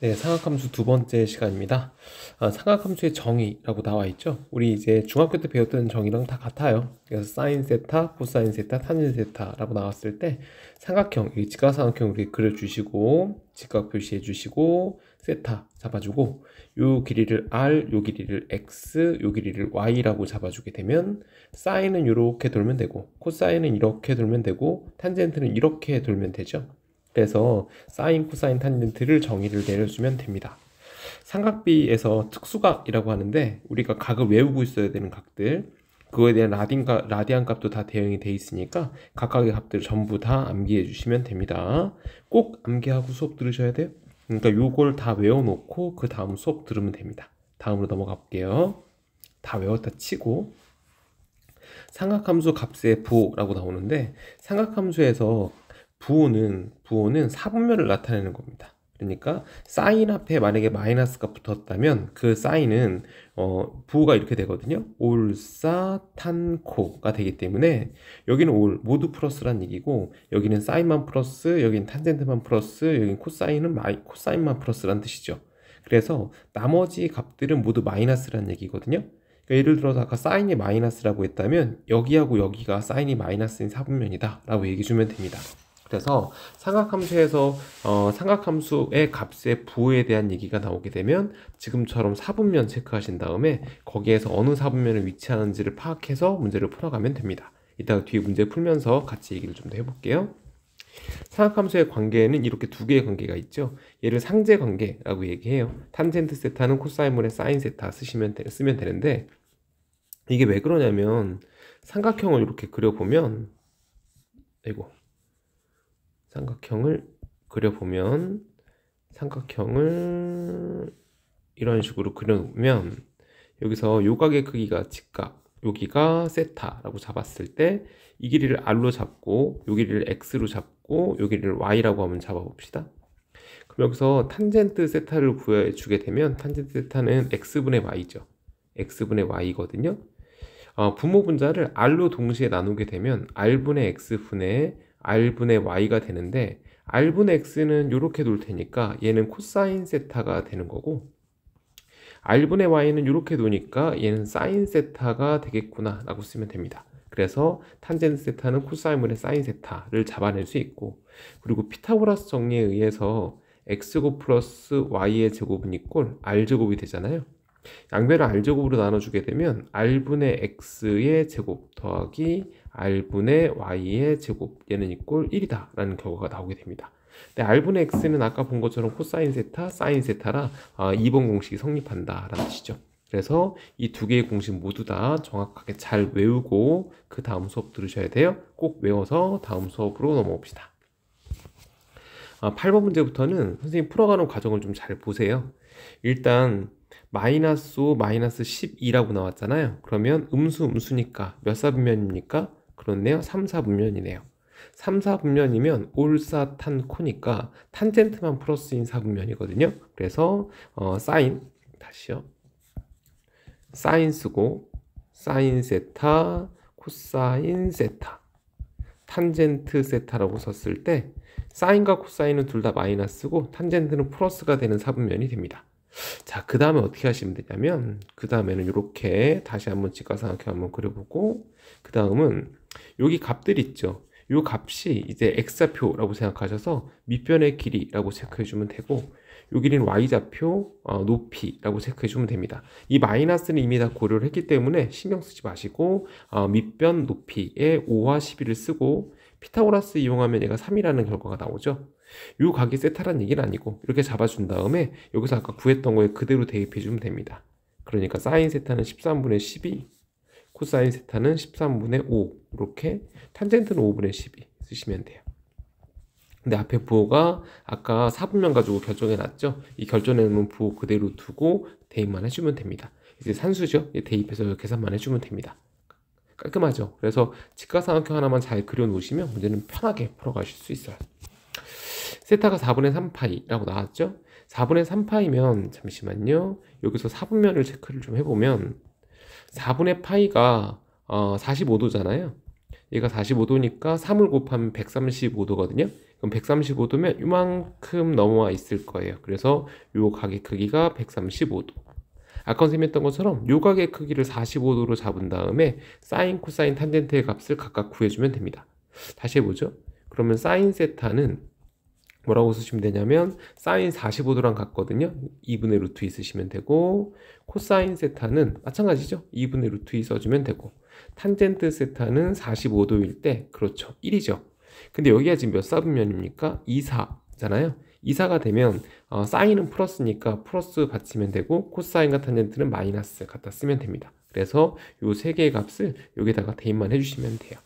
네, 삼각함수 두 번째 시간입니다. 삼각함수의 정의라고 나와 있죠. 우리 이제 중학교 때 배웠던 정의랑 다 같아요. 그래서 사인 세타, 코사인 세타, 탄젠 세타라고 나왔을 때 삼각형, 이 직각삼각형 우리 그려주시고 직각 표시해 주시고 세타 잡아주고 요 길이를 r, 요 길이를 x, 요 길이를 y라고 잡아주게 되면 사인은 이렇게 돌면 되고 코사인은 이렇게 돌면 되고 탄젠트는 이렇게 돌면 되죠. 그래서 사인, 코사인, 탄젠트를 정의를 내려주면 됩니다. 삼각비에서 특수각이라고 하는데 우리가 각을 외우고 있어야 되는 각들, 그거에 대한 라디안 값도 다 대응이 돼 있으니까 각각의 값들을 전부 다 암기해 주시면 됩니다. 꼭 암기하고 수업 들으셔야 돼요. 그러니까 요걸 다 외워놓고 그 다음 수업 들으면 됩니다. 다음으로 넘어가 볼게요. 다 외웠다 치고 삼각함수 값의 부호라고 나오는데 삼각함수에서 부호는 사분면을 나타내는 겁니다. 그러니까 사인 앞에 만약에 마이너스가 붙었다면 그 사인은 부호가 이렇게 되거든요. 올사탄코가 되기 때문에 여기는 올 모두 플러스란 얘기고 여기는 사인만 플러스, 여기는 탄젠트만 플러스, 여기는 코사인만 플러스란 뜻이죠. 그래서 나머지 값들은 모두 마이너스란 얘기거든요. 그러니까 예를 들어서 아까 사인이 마이너스라고 했다면 여기하고 여기가 사인이 마이너스인 사분면이다 라고 얘기해 주면 됩니다. 그래서 삼각함수에서 삼각함수의 값의 부호에 대한 얘기가 나오게 되면 지금처럼 사분면 체크하신 다음에 거기에서 어느 사분면에 위치하는지를 파악해서 문제를 풀어가면 됩니다. 이따가 뒤에 문제 풀면서 같이 얘기를 좀 더 해볼게요. 삼각함수의 관계에는 이렇게 두 개의 관계가 있죠. 얘를 상제 관계라고 얘기해요. 탄젠트 세타는 코사인분의 사인 세타 쓰면 되는데 이게 왜 그러냐면 삼각형을 이렇게 그려보면 삼각형을 이런 식으로 그려놓으면 여기서 요각의 크기가 직각, 여기가 세타라고 잡았을 때 이 길이를 r로 잡고 요 길이를 x로 잡고 요 길이를 y라고 한번 잡아봅시다. 그럼 여기서 탄젠트 세타를 구해주게 되면 탄젠트 세타는 x분의 y죠. x분의 y거든요. 분모 분자를 r로 동시에 나누게 되면 r분의 x분의 r분의 y가 되는데 r분의 x는 이렇게 놓을 테니까 얘는 코사인 세타가 되는 거고 r분의 y는 이렇게 놓으니까 얘는 사인 세타가 되겠구나 라고 쓰면 됩니다. 그래서 탄젠트 세타는 코사인분의 사인 세타를 잡아낼 수 있고 그리고 피타고라스 정리에 의해서 x제곱 플러스 y의 제곱은 이꼴 r제곱이 되잖아요. 양변을 r제곱으로 나눠주게 되면 r분의 x의 제곱 더하기 r분의 y의 제곱 얘는 이꼴 1이다 라는 결과가 나오게 됩니다. 근데 r분의 x는 아까 본 것처럼 코사인 세타, 사인 세타라 2번 공식이 성립한다 라는 뜻이죠. 그래서 이 두 개의 공식 모두 다 정확하게 잘 외우고 그 다음 수업 들으셔야 돼요. 꼭 외워서 다음 수업으로 넘어옵시다. 8번 문제부터는 선생님 풀어가는 과정을 좀 잘 보세요. 일단 마이너스 5, 마이너스 12라고 나왔잖아요. 그러면 음수니까 몇 사분면입니까? 그렇네요. 3, 4분면이네요. 3, 4분면이면 올사탄코니까 탄젠트만 플러스인 사분면이거든요. 그래서 사인 쓰고 사인 세타, 코사인 세타, 탄젠트 세타라고 썼을 때 사인과 코사인은 둘 다 마이너스고 탄젠트는 플러스가 되는 사분면이 됩니다. 자, 그 다음에 어떻게 하시면 되냐면 그 다음에는 이렇게 다시 한번 직각삼각형 한번 그려보고 그 다음은 여기 값들 있죠. 이 값이 이제 x좌표라고 생각하셔서 밑변의 길이라고 체크해 주면 되고 요 길이는 y좌표 높이라고 체크해 주면 됩니다. 이 마이너스는 이미 다 고려를 했기 때문에 신경 쓰지 마시고 밑변 높이에 5와 11을 쓰고 피타고라스 이용하면 얘가 3이라는 결과가 나오죠. 요 각이 세타란 얘기는 아니고 이렇게 잡아준 다음에 여기서 아까 구했던 거에 그대로 대입해 주면 됩니다. 그러니까 사인 세타는 13분의 12, 코사인 세타는 13분의 5 이렇게 탄젠트는 5분의 12 쓰시면 돼요. 근데 앞에 부호가 아까 사분면 가지고 결정해 놨죠. 이 결정해 놓은 부호 그대로 두고 대입만 해주면 됩니다. 이제 산수죠. 대입해서 계산만 해주면 됩니다. 깔끔하죠. 그래서 직각삼각형 하나만 잘 그려 놓으시면 문제는 편하게 풀어가실 수 있어요. 세타가 4분의 3파이라고 나왔죠. 4분의 3파이면 잠시만요. 여기서 사분면을 체크를 좀 해보면 4분의 파이가 45도잖아요. 얘가 45도니까 3을 곱하면 135도거든요. 그럼 135도면 이만큼 넘어와 있을 거예요. 그래서 요 각의 크기가 135도. 아까 선생님 했던 것처럼 요 각의 크기를 45도로 잡은 다음에 사인, 코사인, 탄젠트의 값을 각각 구해주면 됩니다. 다시 해보죠. 그러면 사인 세타는 뭐라고 쓰시면 되냐면 사인 45도랑 같거든요. 2분의 루트 2 쓰시면 되고, 코사인 세타는 마찬가지죠. 2분의 루트 2 써주면 되고, 탄젠트 세타는 45도일 때 그렇죠, 1이죠. 근데 여기가 지금 몇 사분면입니까? 2사잖아요. 2사가 되면 사인은 플러스니까 플러스 받치면 되고, 코사인과 탄젠트는 마이너스 갖다 쓰면 됩니다. 그래서 요 세 개의 값을 여기다가 대입만 해주시면 돼요.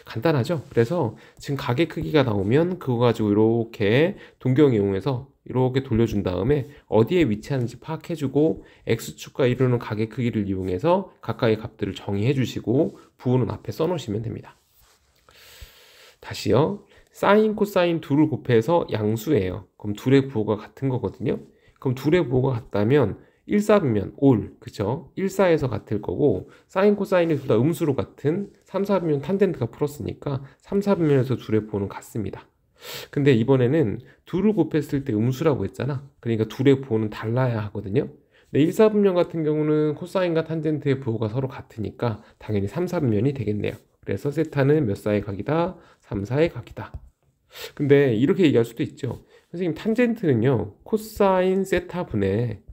간단하죠? 그래서 지금 가게 크기가 나오면 그거 가지고 이렇게 동경 이용해서 이렇게 돌려준 다음에 어디에 위치하는지 파악해주고 x축과 이루는 가게 크기를 이용해서 각각의 값들을 정의해 주시고 부호는 앞에 써놓으시면 됩니다. 다시요. 사인, 코사인 둘을 곱해서 양수예요. 그럼 둘의 부호가 같은 거거든요. 그럼 둘의 부호가 같다면 1사분면 올, 그죠? 1사에서 같을 거고, 사인, 코사인이 둘 다 음수로 같은 3사분면 탄젠트가 플러스니까 3사분면에서 둘의 부호는 같습니다. 근데 이번에는 둘을 곱했을 때 음수라고 했잖아. 그러니까 둘의 부호는 달라야 하거든요. 근데 1사분면 같은 경우는 코사인과 탄젠트의 부호가 서로 같으니까 당연히 3사분면이 되겠네요. 그래서 세타는 몇 사의 각이다? 3사의 각이다. 근데 이렇게 얘기할 수도 있죠. 선생님, 탄젠트는요, 코사인 세타분의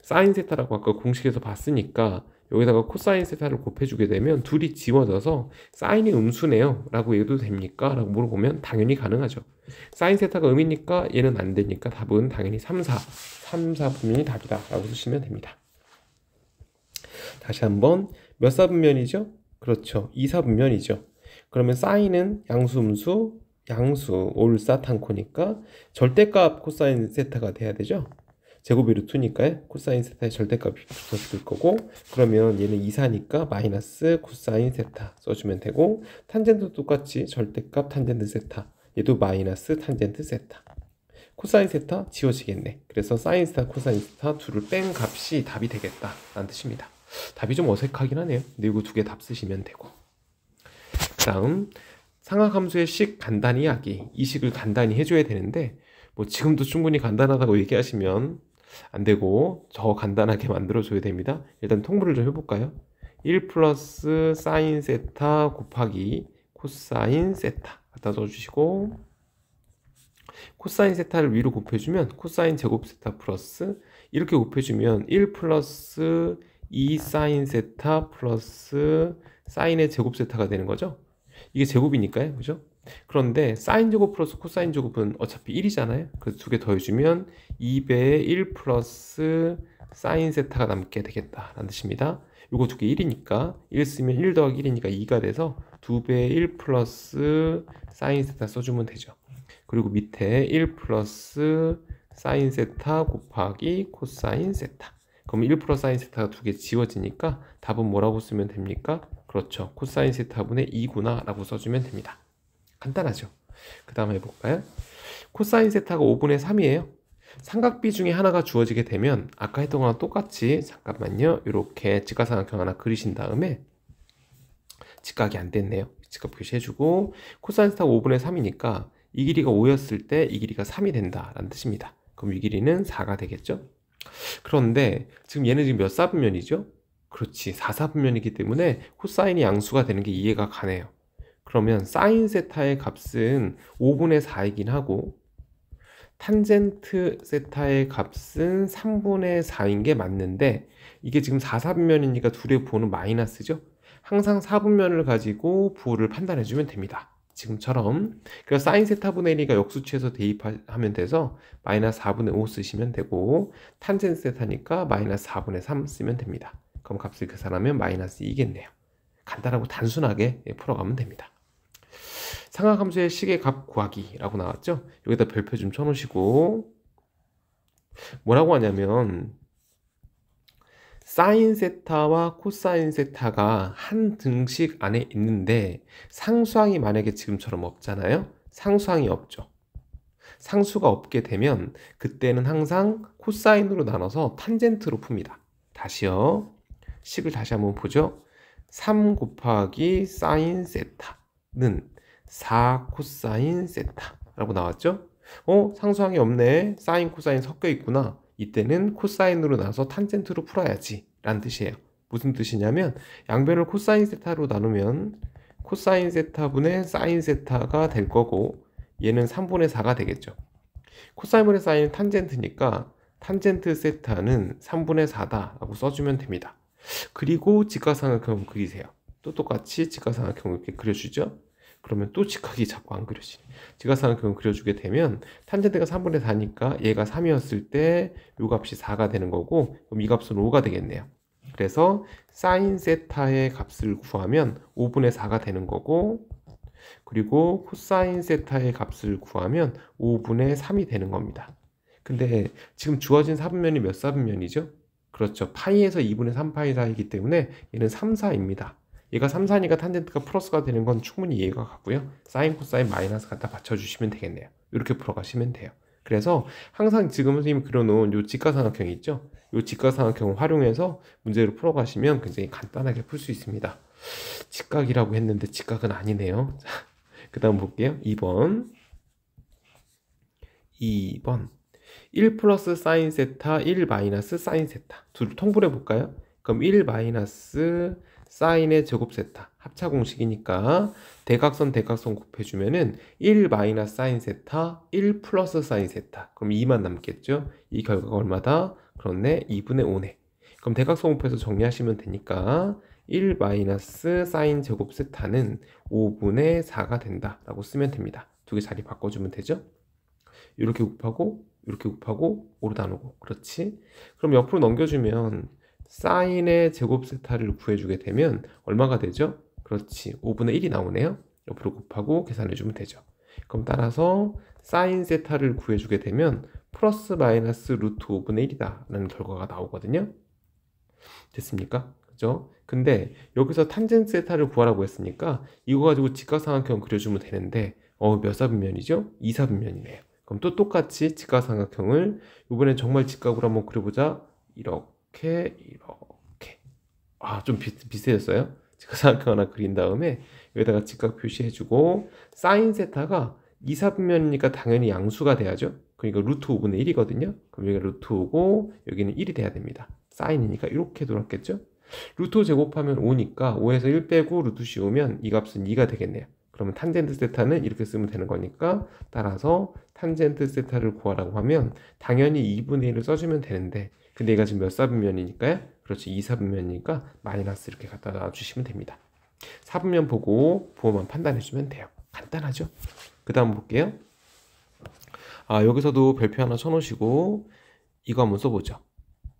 사인 세타라고 아까 공식에서 봤으니까 여기다가 코사인 세타를 곱해주게 되면 둘이 지워져서 사인이 음수네요 라고 얘기도 됩니까? 라고 물어보면 당연히 가능하죠. 사인 세타가 음이니까 얘는 안 되니까 답은 당연히 3사분면이 답이다 라고 쓰시면 됩니다. 다시 한번 몇 사분면이죠? 그렇죠, 2사분면이죠. 그러면 사인은 양수, 음수, 양수, 올사, 탄코니까 절대값 코사인 세타가 돼야 되죠. 제곱이 루트니까요. 코사인 세타의 절대값이 붙었을 거고, 그러면 얘는 2사니까 마이너스 코사인 세타 써주면 되고, 탄젠트도 똑같이 절대값 탄젠트 세타, 얘도 마이너스 탄젠트 세타. 코사인 세타 지워지겠네. 그래서 사인 세타, 코사인 세타 둘을 뺀 값이 답이 되겠다 라는 뜻입니다. 답이 좀 어색하긴 하네요. 근데 이거 두 개 답 쓰시면 되고, 그 다음 상하함수의 식 간단히 하기. 이 식을 간단히 해줘야 되는데 뭐 지금도 충분히 간단하다고 얘기하시면 안 되고 더 간단하게 만들어줘야 됩니다. 일단 통분을 좀 해볼까요? 1 플러스 사인 세타 곱하기 코사인 세타 갖다 써주시고, 코사인 세타를 위로 곱해주면 코사인 제곱 세타 플러스, 이렇게 곱해주면 1 플러스 2 사인 세타 플러스 사인의 제곱 세타가 되는 거죠. 이게 제곱이니까요, 그죠? 그런데 사인 제곱 플러스 코사인 제곱은 어차피 1이잖아요. 그래서 두 개 더해주면 2배의 1 플러스 사인 세타가 남게 되겠다라는 뜻입니다. 이거 두 개 1이니까 1 쓰면 1 더하기 1이니까 2가 돼서 2배의 1 플러스 사인 세타 써주면 되죠. 그리고 밑에 1 플러스 사인 세타 곱하기 코사인 세타. 그럼 1 플러스 사인 세타가 두 개 지워지니까 답은 뭐라고 쓰면 됩니까? 그렇죠, 코사인 세타분의 2구나 라고 써주면 됩니다. 간단하죠. 그 다음 해볼까요? 코사인 세타가 5분의 3이에요. 삼각비 중에 하나가 주어지게 되면 아까 했던 거랑 똑같이, 잠깐만요, 이렇게 직각삼각형 하나 그리신 다음에, 직각이 안 됐네요. 직각 표시해주고, 코사인 세타가 5분의 3이니까 이 길이가 5였을 때 이 길이가 3이 된다라는 뜻입니다. 그럼 이 길이는 4가 되겠죠. 그런데 지금 얘는 지금 몇 사분면이죠? 그렇지, 4사분면이기 때문에 코사인이 양수가 되는 게 이해가 가네요. 그러면 사인 세타의 값은 5분의 4이긴 하고 탄젠트 세타의 값은 3분의 4인 게 맞는데, 이게 지금 4사분면이니까 둘의 부호는 마이너스죠. 항상 4분면을 가지고 부호를 판단해주면 됩니다. 지금처럼. 그래서 사인 세타분의 1이가 역수치에서 대입하면 돼서 마이너스 4분의 5 쓰시면 되고, 탄젠트 세타니까 마이너스 4분의 3 쓰면 됩니다. 그럼 값을 계산하면 마이너스 2겠네요. 간단하고 단순하게 풀어가면 됩니다. 상하함수의 식의 값 구하기 라고 나왔죠. 여기다 별표 좀 쳐놓으시고, 뭐라고 하냐면 사인 세타와 코사인 세타가 한 등식 안에 있는데 상수항이 만약에 지금처럼 없잖아요. 상수항이 없죠. 상수가 없게 되면 그때는 항상 코사인으로 나눠서 탄젠트로 풉니다. 다시요, 식을 다시 한번 보죠. 3 곱하기 사인 세타는 4 코사인 세타라고 나왔죠? 상수항이 없네. 사인, 코사인 섞여 있구나. 이때는 코사인으로 나눠서 탄젠트로 풀어야지 라는 뜻이에요. 무슨 뜻이냐면 양변을 코사인 세타로 나누면 코사인 세타분의 사인 세타가 될 거고 얘는 3분의 4가 되겠죠. 코사인분의 사인은 탄젠트니까 탄젠트 세타는 3분의 4다 라고 써주면 됩니다. 그리고 직각삼각형을 그리세요. 또 똑같이 직각삼각형을 이렇게 그려주죠. 그러면 또 직각이 자꾸 안 그려지네. 직각삼각형을 그려주게 되면 탄젠트가 3분의 4니까 얘가 3이었을 때 이 값이 4가 되는 거고 그럼 이 값은 5가 되겠네요. 그래서 사인 세타의 값을 구하면 5분의 4가 되는 거고 그리고 코사인 세타의 값을 구하면 5분의 3이 되는 겁니다. 근데 지금 주어진 사분면이 몇 사분면이죠? 그렇죠. 파이에서 2분의 3파이 사이이기 때문에 얘는 3, 4입니다. 얘가 3, 4니까 탄젠트가 플러스가 되는 건 충분히 이해가 가고요. 사인, 코사인, 마이너스 갖다 받쳐주시면 되겠네요. 이렇게 풀어가시면 돼요. 그래서 항상 지금 선생님이 그려놓은 요 직각삼각형이 있죠? 요 직각삼각형을 활용해서 문제를 풀어가시면 굉장히 간단하게 풀 수 있습니다. 직각이라고 했는데 직각은 아니네요. 그 다음 볼게요. 2번 1 플러스 사인 세타 1 마이너스 사인 세타 둘 통분해 볼까요? 그럼 1 마이너스 사인의 제곱 세타 합차 공식이니까 대각선 곱해주면은 1 마이너스 사인 세타 1 플러스 사인 세타 그럼 2만 남겠죠? 이 결과가 얼마다? 그렇네 2분의 5네. 그럼 대각선 곱해서 정리하시면 되니까 1 마이너스 사인 제곱 세타는 5분의 4가 된다 라고 쓰면 됩니다. 두 개 자리 바꿔주면 되죠? 이렇게 곱하고 이렇게 곱하고 5로 나누고 그렇지? 그럼 옆으로 넘겨주면 사인의 제곱 세타를 구해주게 되면 얼마가 되죠? 그렇지 5분의 1이 나오네요. 옆으로 곱하고 계산해주면 되죠. 그럼 따라서 사인 세타를 구해주게 되면 플러스 마이너스 루트 5분의 1이다 라는 결과가 나오거든요. 됐습니까? 그죠? 근데 여기서 탄젠트 세타를 구하라고 했으니까 이거 가지고 직각삼각형 그려주면 되는데 몇 사분면이죠? 2사분면이네요. 그럼 또 똑같이 직각삼각형을 이번엔 정말 직각으로 한번 그려보자. 이렇게 좀 비슷해졌어요. 직각삼각형 하나 그린 다음에 여기다가 직각 표시해주고 사인 세타가 2사분면이니까 당연히 양수가 돼야죠. 그러니까 루트 5분의 1이거든요. 그럼 여기가 루트 5고 여기는 1이 돼야 됩니다. 사인이니까 이렇게 돌았겠죠. 루트 5 제곱하면 5니까 5에서 1 빼고 루트 씌우면 이 값은 2가 되겠네요. 그러면 탄젠트 세타는 이렇게 쓰면 되는 거니까 따라서 탄젠트 세타를 구하라고 하면 당연히 2분의 1을 써주면 되는데 근데 얘가 지금 몇 사분면이니까요? 그렇지 2사분면이니까 마이너스 이렇게 갖다 놔주시면 됩니다. 사분면 보고 부호만 판단해주면 돼요. 간단하죠? 그 다음 볼게요. 여기서도 별표 하나 쳐놓으시고 이거 한번 써보죠.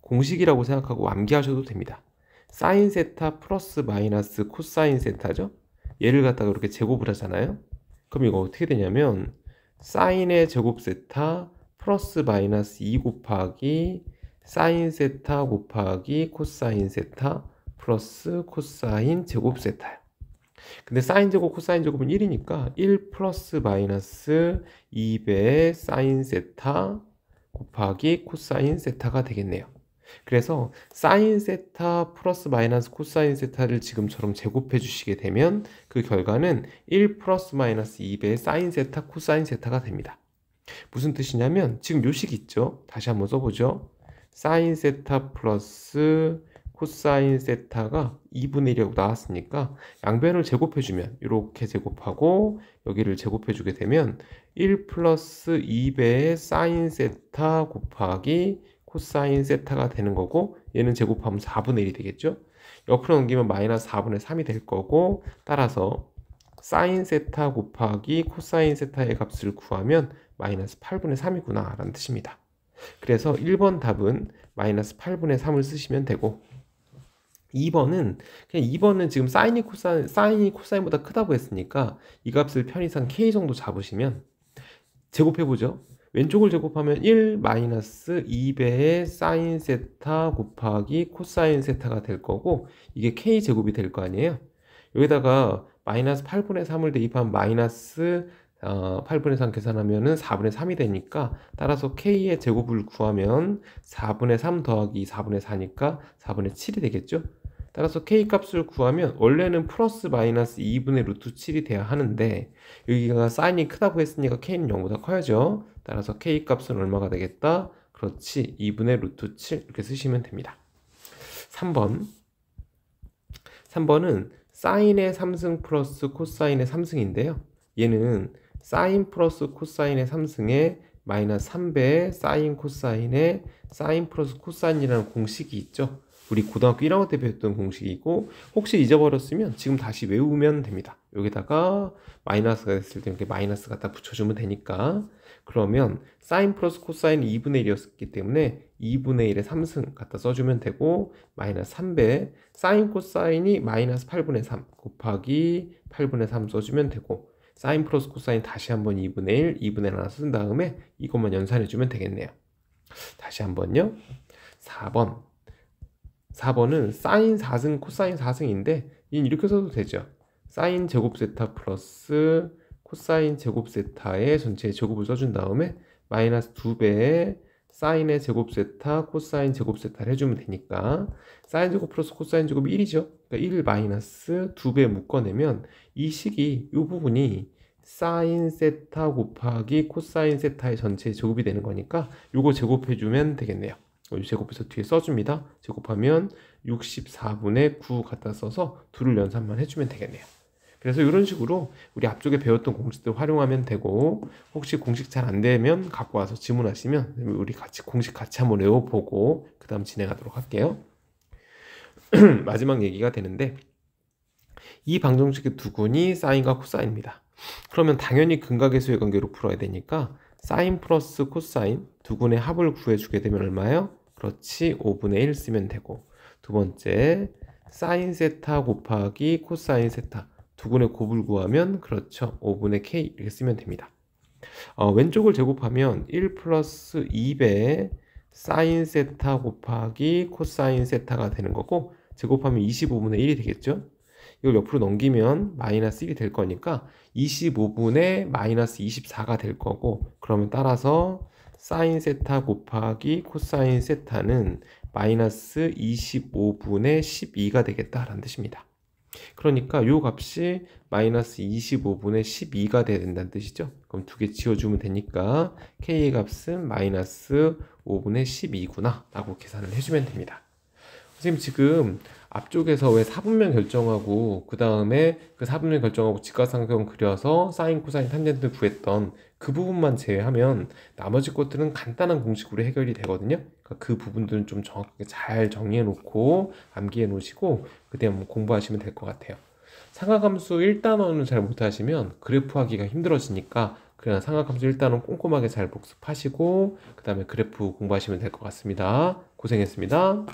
공식이라고 생각하고 암기하셔도 됩니다. 사인 세타 플러스 마이너스 코사인 세타죠. 얘를 갖다가 이렇게 제곱을 하잖아요. 그럼 이거 어떻게 되냐면 사인의 제곱 세타 플러스 마이너스 2 곱하기 사인 세타 곱하기 코사인 세타 플러스 코사인 제곱 세타예요. 근데 사인 제곱 코사인 제곱은 1이니까 1 플러스 마이너스 2배의 사인 세타 곱하기 코사인 세타가 되겠네요. 그래서 사인 세타 플러스 마이너스 코사인 세타를 지금처럼 제곱해 주시게 되면 그 결과는 1 플러스 마이너스 2배의 사인 세타 코사인 세타가 됩니다. 무슨 뜻이냐면 지금 요식 있죠? 다시 한번 써보죠. 사인 세타 플러스 코사인 세타가 2분의 1이라고 나왔으니까 양변을 제곱해주면 이렇게 제곱하고 여기를 제곱해주게 되면 1 플러스 2배의 사인 세타 곱하기 코사인 세타가 되는 거고 얘는 제곱하면 4분의 1이 되겠죠. 옆으로 넘기면 마이너스 4분의 3이 될 거고 따라서 사인 세타 곱하기 코사인 세타의 값을 구하면 마이너스 8분의 3이구나 라는 뜻입니다. 그래서 1번 답은 마이너스 8분의 3을 쓰시면 되고 2번은 지금 사인이 코사인보다 크다고 했으니까 이 값을 편의상 k 정도 잡으시면 제곱해보죠. 왼쪽을 제곱하면 1 마이너스 2배의 사인 세타 곱하기 코사인 세타가 될 거고 이게 k 제곱이 될 거 아니에요. 여기다가 마이너스 8분의 3을 대입하면 마이너스 8분의 3 계산하면은 4분의 3이 되니까 따라서 k의 제곱을 구하면 4분의 3 더하기 4분의 4니까 4분의 7이 되겠죠. 따라서 k 값을 구하면 원래는 플러스 마이너스 2분의 루트 7이 돼야 하는데 여기가 사인이 크다고 했으니까 k는 0보다 커야죠. 따라서 k 값은 얼마가 되겠다? 그렇지, 2분의 루트 7 이렇게 쓰시면 됩니다. 3번은 사인의 3승 플러스 코사인의 3승인데요. 얘는 사인 플러스 코사인의 3승에 마이너스 3배의 사인 코사인의 사인 플러스 코사인이라는 공식이 있죠. 우리 고등학교 1학년 때 배웠던 공식이고, 혹시 잊어버렸으면 지금 다시 외우면 됩니다. 여기다가 마이너스가 됐을 때 이렇게 마이너스 갖다 붙여주면 되니까. 그러면 사인 플러스 코사인이 2분의 1이었기 때문에 2분의 1의 3승 갖다 써주면 되고, 마이너스 3배 사인 코사인이 마이너스 8분의 3 곱하기 8분의 3 써주면 되고, 사인 플러스 코사인 다시 한번 2분의 1, 2분의 1 하나 쓴 다음에 이것만 연산해주면 되겠네요. 다시 한번요. 4번은 사인 4승 코사인 4승인데 이는 이렇게 써도 되죠. 사인 제곱 세타 플러스 코사인 제곱 세타의 전체의 제곱을 써준 다음에 마이너스 2배의 사인의 제곱 세타 코사인 제곱 세타를 해주면 되니까 사인 제곱 플러스 코사인 제곱이 1이죠. 그러니까 1 마이너스 2배 묶어내면 이 식이 이 부분이 사인 세타 곱하기 코사인 세타의 전체의 제곱이 되는 거니까 요거 제곱해주면 되겠네요. 제곱해서 뒤에 써줍니다. 제곱하면 64분의 9 갖다 써서 2를 연산만 해주면 되겠네요. 그래서 이런 식으로 우리 앞쪽에 배웠던 공식들 활용하면 되고, 혹시 공식 잘 안 되면 갖고 와서 질문하시면 우리 공식 같이 한번 외워보고 그 다음 진행하도록 할게요. 마지막 얘기가 되는데, 이 방정식의 두근이 사인과 코사인입니다. 그러면 당연히 근각계수의 관계로 풀어야 되니까 사인 플러스 코사인 두근의 합을 구해주게 되면 얼마예요? 그렇지, 5분의 1 쓰면 되고, 두 번째 사인 세타 곱하기 코사인 세타 두근의 곱을 구하면 그렇죠, 5분의 k 이렇게 쓰면 됩니다. 왼쪽을 제곱하면 1 플러스 2배 사인 세타 곱하기 코사인 세타가 되는 거고, 제곱하면 25분의 1이 되겠죠. 이걸 옆으로 넘기면 마이너스 1이 될 거니까 25분의 마이너스 24가 될 거고, 그러면 따라서 사인 세타 곱하기 코사인 세타는 마이너스 25분의 12가 되겠다라는 뜻입니다. 그러니까 요 값이 마이너스 25분의 12가 돼야 된다는 뜻이죠. 그럼 두 개 지워주면 되니까 k의 값은 마이너스 5분의 12구나 라고 계산을 해주면 됩니다. 선생님 지금 앞쪽에서 왜 사분면 결정하고 그 다음에 그 사분면 결정하고 직각삼각형 그려서 사인 코사인 탄젠트 구했던 그 부분만 제외하면 나머지 것들은 간단한 공식으로 해결이 되거든요. 그러니까 그 부분들은 좀 정확하게 잘 정리해 놓고 암기해 놓으시고 그때 한번 공부하시면 될 것 같아요. 삼각함수 1단원을 잘 못하시면 그래프 하기가 힘들어지니까 그냥 삼각함수 1단원 꼼꼼하게 잘 복습하시고 그 다음에 그래프 공부하시면 될 것 같습니다. 고생했습니다.